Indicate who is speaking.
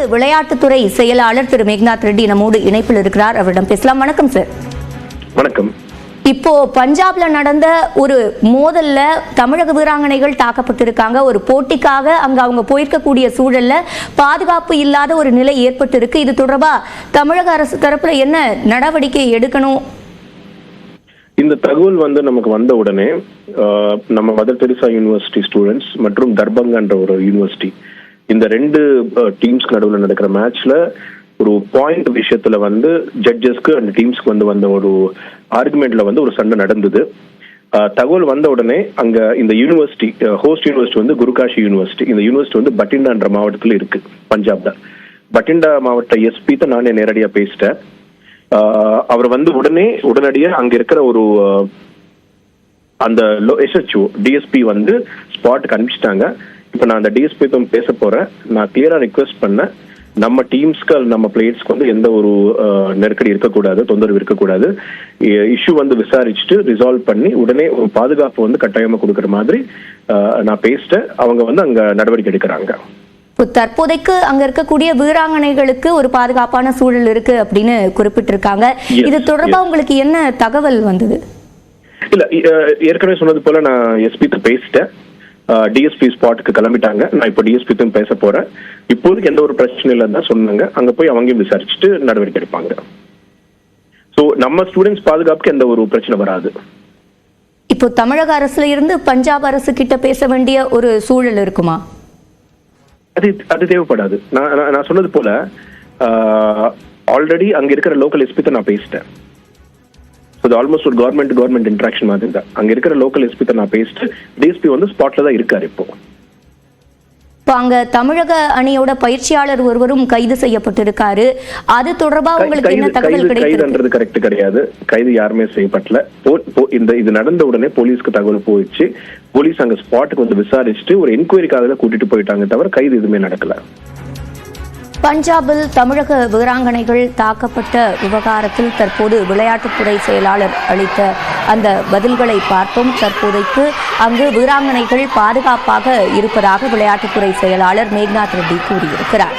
Speaker 1: தொடர்ந்து விளையாட்டுத்துறை செயலாளர் திரு மேக்நாத் ரெட்டி நம்மோடு இணைப்பில் இருக்கிறார். அவரிடம் பேசலாம். வணக்கம் சார்.
Speaker 2: வணக்கம்.
Speaker 1: இப்போ பஞ்சாப்ல நடந்த ஒரு மோதல்ல தமிழக வீராங்கனைகள் தாக்கப்பட்டிருக்காங்க. ஒரு போட்டிக்காக அங்க அவங்க போயிருக்கக்கூடிய சூழல்ல பாதுகாப்பு இல்லாத ஒரு நிலை ஏற்பட்டு இருக்கு. இது தொடர்பா தமிழக அரசு தரப்புல என்ன நடவடிக்கை எடுக்கணும்?
Speaker 2: இந்த தகவல் நமக்கு வந்த உடனே நம்ம மதர் தெரசா யூனிவர்சிட்டி ஸ்டூடெண்ட்ஸ் மற்றும் தர்பங்கான்ற ஒரு யூனிவர்சிட்டி, இந்த ரெண்டு டீம்ஸ்க்கு நடுவில் நடக்கிற மேட்ச்ல ஒரு பாயிண்ட் விஷயத்துல ஜட்ஜஸ்க்கு அந்த டீம்ஸ்க்கு வந்த ஒரு ஆர்குமெண்ட்ல ஒரு சண்டை நடந்தது. தகவல் வந்த உடனே அங்க இந்த யூனிவர்சிட்டி, ஹோஸ்ட் யூனிவர்சிட்டி குருகாஷி யூனிவர்சிட்டி, இந்த யூனிவர்சிட்டி பட்டிண்டான்ற மாவட்டத்துல இருக்கு, பஞ்சாப்ல. பட்டிண்டா மாவட்ட எஸ்பி தான் நானே நேரடியா பேசிட்டேன். அவர் உடனடியா அங்க இருக்கிற ஒரு அந்த எஸ்ஹெச்ஓ டிஎஸ்பி ஸ்பாட்டுக்கு அனுப்பிச்சிட்டாங்க. இப்ப நான் அந்த டிஎஸ்பி தான் பேச போறேன். நான் கிளியரா ரிக்வெஸ்ட் பண்ணேன், நம்ம டீம்ஸ்க்கு நம்ம பிளேயர்ஸ்க்கு எந்த ஒரு நெருக்கடி இருக்கக்கூடாது, தொந்தரவு இருக்கக்கூடாது. இஷ்யூ விசாரிச்சுட்டு ரிசால்வ் பண்ணி உடனே ஒரு பாதுகாப்பு கட்டாயமா கொடுக்கற மாதிரி நான் பேசிட்டேன். அவங்க அங்க நடவடிக்கை எடுக்கிறாங்க.
Speaker 1: தற்போதைக்கு அங்க இருக்கக்கூடிய வீராங்கனைகளுக்கு ஒரு பாதுகாப்பான சூழல் இருக்கு அப்படின்னு குறிப்பிட்டிருக்காங்க. இது தொடர்பா உங்களுக்கு என்ன தகவல் வந்தது?
Speaker 2: இல்ல, ஏற்கனவே சொன்னது போல நான் எஸ்பி பேசிட்டேன். டிஎஸ்பி ஸ்பாட்டுக்கு கிளம்பிட்டாங்க. நான் இப்போ டிஎஸ்பி தான் பேச போறேன். இப்போதைக்கு எந்த ஒரு பிரச்சனை இல்லைன்னு சொன்னாங்க. அங்க போய் அவங்கயும் விசாரிச்சுட்டு நடவடிக்கை எடுப்பாங்க. சோ நம்ம ஸ்டூடெண்ட்ஸ் பாதுகாப்புக்கு எந்த ஒரு பிரச்சனை வராது.
Speaker 1: இப்போ தமிழக அரசுல இருந்து பஞ்சாப் அரசு கிட்ட பேச வேண்டிய ஒரு சூழல் இருக்குமா?
Speaker 2: அது தேவைப்படாது. நான் சொன்னது போல ஆல்ரெடி அங்க இருக்கிற லோக்கல் எஸ்பி தான் நான் பேசிட்டேன். ஆல்மோஸ்ட் ஒரு கவர்மெண்ட் இன்ட்ராக்ஷன் மாதிரி தான். அங்க இருக்கிற லோக்கல் எஸ்பி தான் நான் பேசிட்டு டிஎஸ்பி ஸ்பாட்ல தான் இருக்காரு. இப்போ
Speaker 1: அங்க தமிழக அணியோட பயிற்சியாளர் ஒருவரும் கைது செய்யப்பட்டிருக்காரு. அது தொடர்பா உங்களுக்கு என்ன தகவல் கிடைத்தது?
Speaker 2: கரெக்ட் கிடையாது. கைது யாருமே செய்யப்படல. இது நடந்த உடனே போலீஸ்க்கு தகவல் போயிடுச்சு. போலீஸ் அங்க ஸ்பாட்டுக்கு விசாரிச்சுட்டு ஒரு என்கொயரிக்காக கூட்டிட்டு போயிட்டாங்க, தவிர கைது எதுவுமே நடக்கல.
Speaker 1: பஞ்சாபில் தமிழக வீராங்கனைகள் தாக்கப்பட்ட விவகாரத்தில் தற்போது விளையாட்டுத்துறை செயலாளர் அளித்த அந்த பதில்களை பார்த்தோம். தற்போதைக்கு அங்கு வீராங்கனைகள் பாதுகாப்பாக இருப்பதாக விளையாட்டுத்துறை செயலாளர் மேக்நாத் ரெட்டி கூறியிருக்கிறார்.